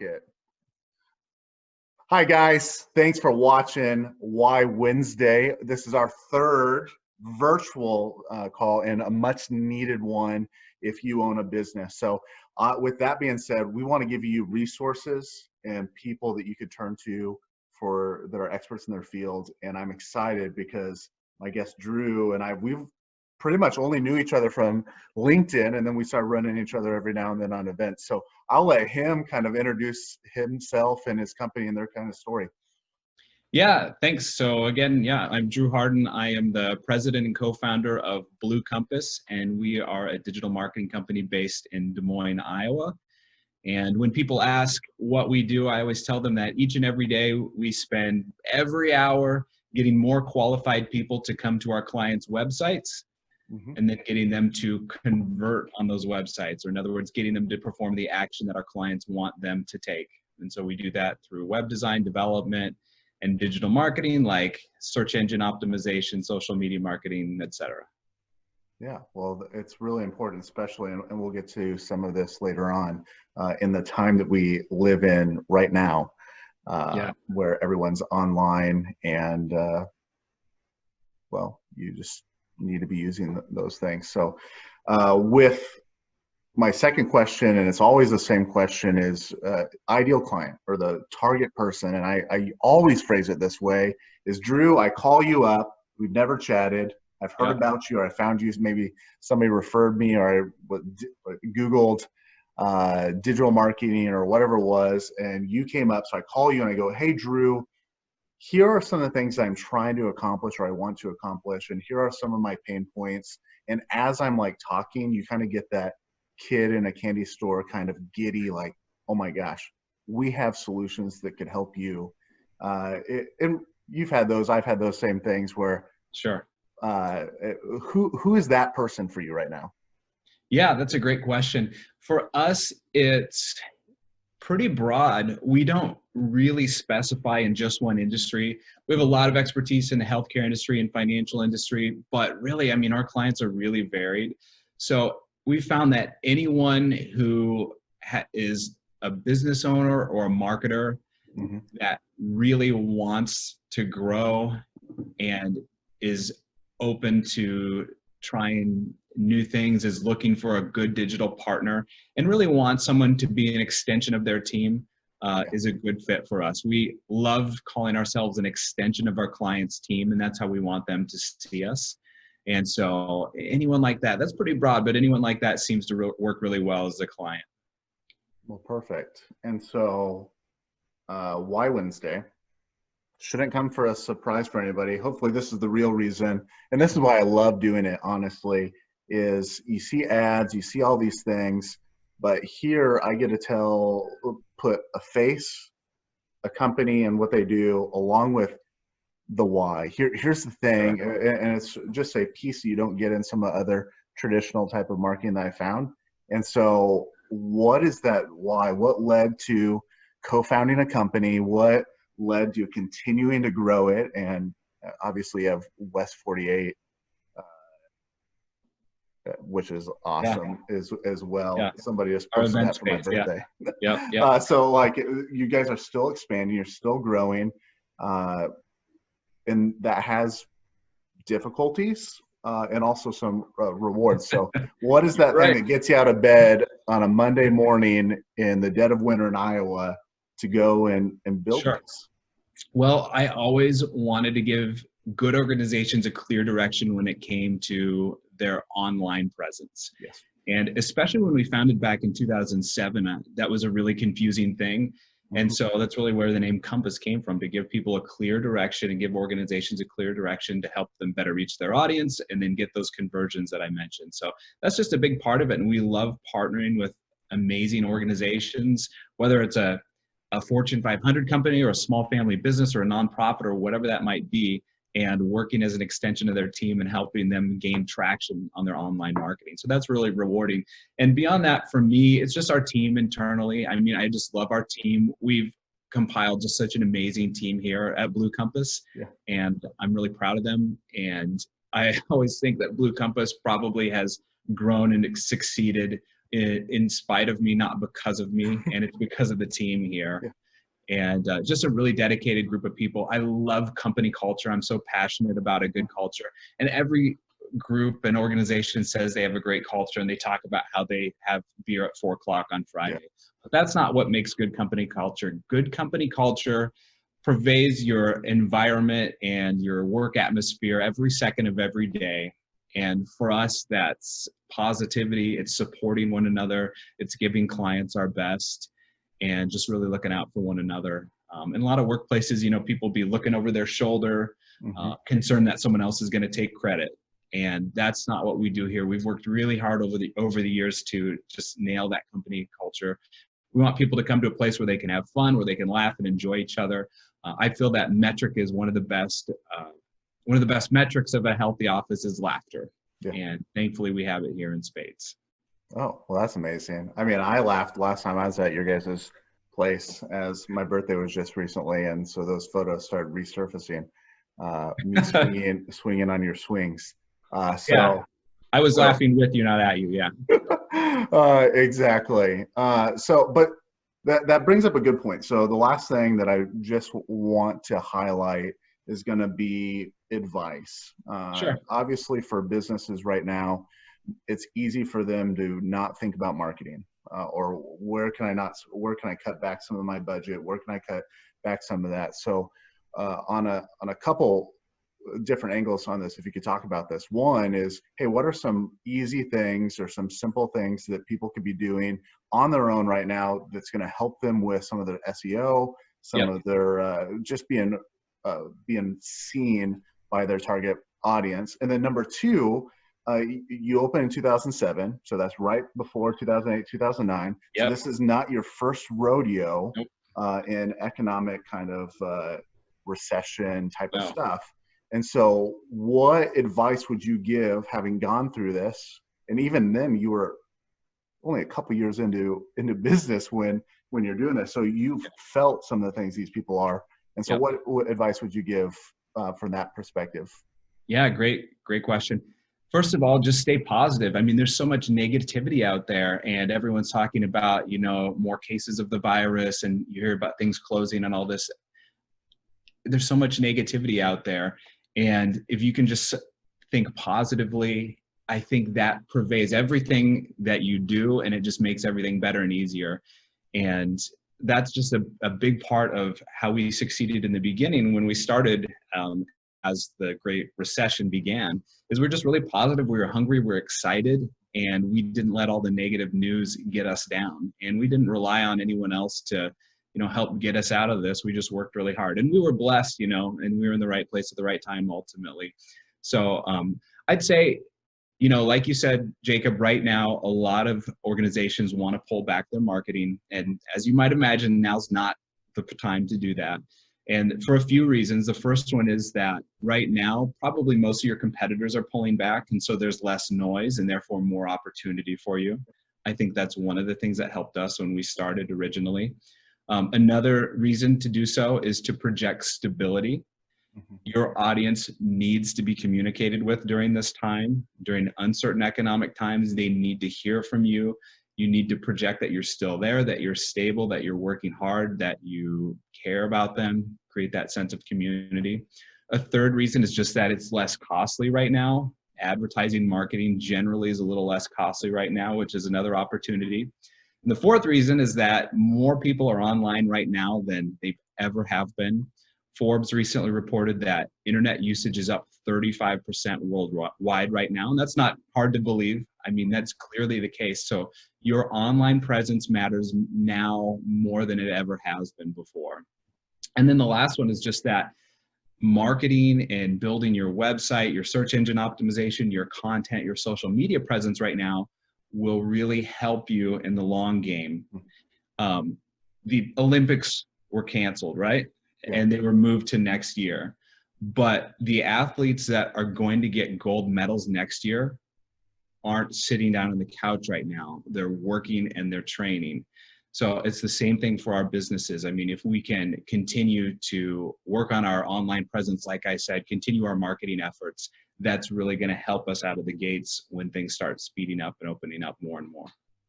Rocket. Hi guys, thanks for watching Why Wednesday. This is our third virtual call and a much needed one if you own a business. So with that being said, we want to give you resources and people that you could turn to that are experts in their field. And I'm excited because my guest Drew and we've pretty much only knew each other from LinkedIn, and then we started running each other every now and then on events. So I'll let him kind of introduce himself and his company and their kind of story. Yeah, thanks. So again, I'm Drew Harden. I am the president and co-founder of Blue Compass, and we are a digital marketing company based in Des Moines, Iowa. And when people ask what we do, I always tell them that each and every day we spend every hour getting more qualified people to come to our clients' websites. And then getting them to convert on those websites, or in other words, getting them to perform the action that our clients want them to take. And so we do that through web design, development, and digital marketing, like search engine optimization, social media marketing, etc. Yeah, well, it's really important, especially, and we'll get to some of this later on, in the time that we live in right now, where everyone's online and, well, you just need to be using those things. So with my second question, and it's always the same question, is ideal client or the target person. And I always phrase it this way is, Drew, I call you up. We've never chatted. I've heard about you, or I found you, maybe somebody referred me, or I Googled digital marketing or whatever it was, and you came up. So I call you and I go, hey, Drew, here are some of the things I'm trying to accomplish or I want to accomplish, and here are some of my pain points. And as I'm like talking, you kind of get that kid in a candy store kind of giddy, like, oh my gosh, we have solutions that could help you. And you've had those, I've had those same things where, sure. Who is that person for you right now? Yeah, that's a great question. For us, it's pretty broad. We don't really specify in just one industry. We have a lot of expertise in the healthcare industry and financial industry, but really, I mean, our clients are really varied. So we found that anyone who is a business owner or a marketer that really wants to grow and is open to trying new things, is looking for a good digital partner, and really wants someone to be an extension of their team, is a good fit for us. We love calling ourselves an extension of our client's team, and that's how we want them to see us. And so anyone like that, that's pretty broad, but anyone like that seems to work really well as a client. Well, perfect. And so why Wednesday? Shouldn't come for a surprise for anybody. Hopefully this is the real reason. And this is why I love doing it, honestly, is you see ads, you see all these things, but here I get to put a face, a company and what they do, along with the why. Here's the thing, and it's just a piece that you don't get in some of the other traditional type of marketing that I found. And so what is that why? What led to co-founding a company? What led to continuing to grow it? And obviously you have West 48, which is awesome as well. Somebody just posted that for my birthday. So like, you guys are still expanding, you're still growing, and that has difficulties and also some rewards. So what is that thing that gets you out of bed on a Monday morning in the dead of winter in Iowa to go and build this? Well, I always wanted to give good organizations a clear direction when it came to their online presence. Yes. And especially when we founded back in 2007, that was a really confusing thing. And so that's really where the name Compass came from, to give people a clear direction and give organizations a clear direction to help them better reach their audience and then get those conversions that I mentioned. So that's just a big part of it. And we love partnering with amazing organizations, whether it's a Fortune 500 company or a small family business or a nonprofit or whatever that might be, and working as an extension of their team and helping them gain traction on their online marketing. So that's really rewarding. And beyond that, for me, it's just our team internally. I mean, I just love our team. We've compiled just such an amazing team here at Blue Compass, and I'm really proud of them. And I always think that Blue Compass probably has grown and succeeded in spite of me, not because of me, and it's because of the team here. Yeah. And just a really dedicated group of people. I love company culture. I'm so passionate about a good culture. And every group and organization says they have a great culture, and they talk about how they have beer at 4 o'clock on Friday. Yeah. But that's not what makes good company culture. Good company culture pervades your environment and your work atmosphere every second of every day. And for us, that's positivity. It's supporting one another. It's giving clients our best, and just really looking out for one another. In a lot of workplaces, people be looking over their shoulder, Mm-hmm. concerned that someone else is going to take credit. And that's not what we do here. We've worked really hard over the years to just nail that company culture. We want people to come to a place where they can have fun, where they can laugh and enjoy each other. I feel that metric is one of the best metrics of a healthy office is laughter. Yeah. And thankfully we have it here in spades. Oh, well, that's amazing. I mean, I laughed last time I was at your guys' place, as my birthday was just recently, and so those photos started resurfacing. Me swinging on your swings. Yeah, I was laughing with you, not at you. Yeah. Exactly. But that brings up a good point. So the last thing that I just want to highlight is going to be advice. Sure. Obviously, for businesses right now, it's easy for them to not think about marketing, or where can I cut back some of my budget? Where can I cut back some of that? So on a couple different angles on this, if you could talk about this. One is, hey, what are some easy things or some simple things that people could be doing on their own right now that's going to help them with some of their SEO, some of their just being seen by their target audience? And then number two, you opened in 2007, so that's right before 2008, 2009. Yep. So this is not your first rodeo. Nope. In economic kind of recession type of stuff. And so what advice would you give, having gone through this? And even then, you were only a couple years into business when you're doing this. So you've felt some of the things these people are. And so what advice would you give from that perspective? Yeah, great question. First of all, just stay positive. I mean, there's so much negativity out there, and everyone's talking about, more cases of the virus, and you hear about things closing and all this. There's so much negativity out there. And if you can just think positively, I think that pervades everything that you do, and it just makes everything better and easier. And that's just a big part of how we succeeded in the beginning when we started, as the Great Recession began, is we're just really positive. We were hungry, we're excited, and we didn't let all the negative news get us down. And we didn't rely on anyone else to help get us out of this. We just worked really hard, and we were blessed, and we were in the right place at the right time ultimately. So I'd say, like you said, Jacob, right now, a lot of organizations want to pull back their marketing. And as you might imagine, now's not the time to do that. And for a few reasons. The first one is that right now, probably most of your competitors are pulling back. And so there's less noise and therefore more opportunity for you. I think that's one of the things that helped us when we started originally. Another reason to do so is to project stability. Mm-hmm. Your audience needs to be communicated with during this time. During uncertain economic times, they need to hear from you. You need to project that you're still there, that you're stable, that you're working hard, that you care about them, create that sense of community. A third reason is just that it's less costly right now. Advertising marketing generally is a little less costly right now, which is another opportunity. And the fourth reason is that more people are online right now than they ever have been. Forbes recently reported that internet usage is up 35% worldwide right now. And that's not hard to believe. I mean, that's clearly the case. So your online presence matters now more than it ever has been before. And then the last one is just that marketing and building your website, your search engine optimization, your content, your social media presence right now will really help you in the long game. The Olympics were canceled, right? Yeah. And they were moved to next year. But the athletes that are going to get gold medals next year aren't sitting down on the couch right now. They're working and they're training. So it's the same thing for our businesses. I mean, if we can continue to work on our online presence, like I said, continue our marketing efforts, that's really going to help us out of the gates when things start speeding up and opening up more and more.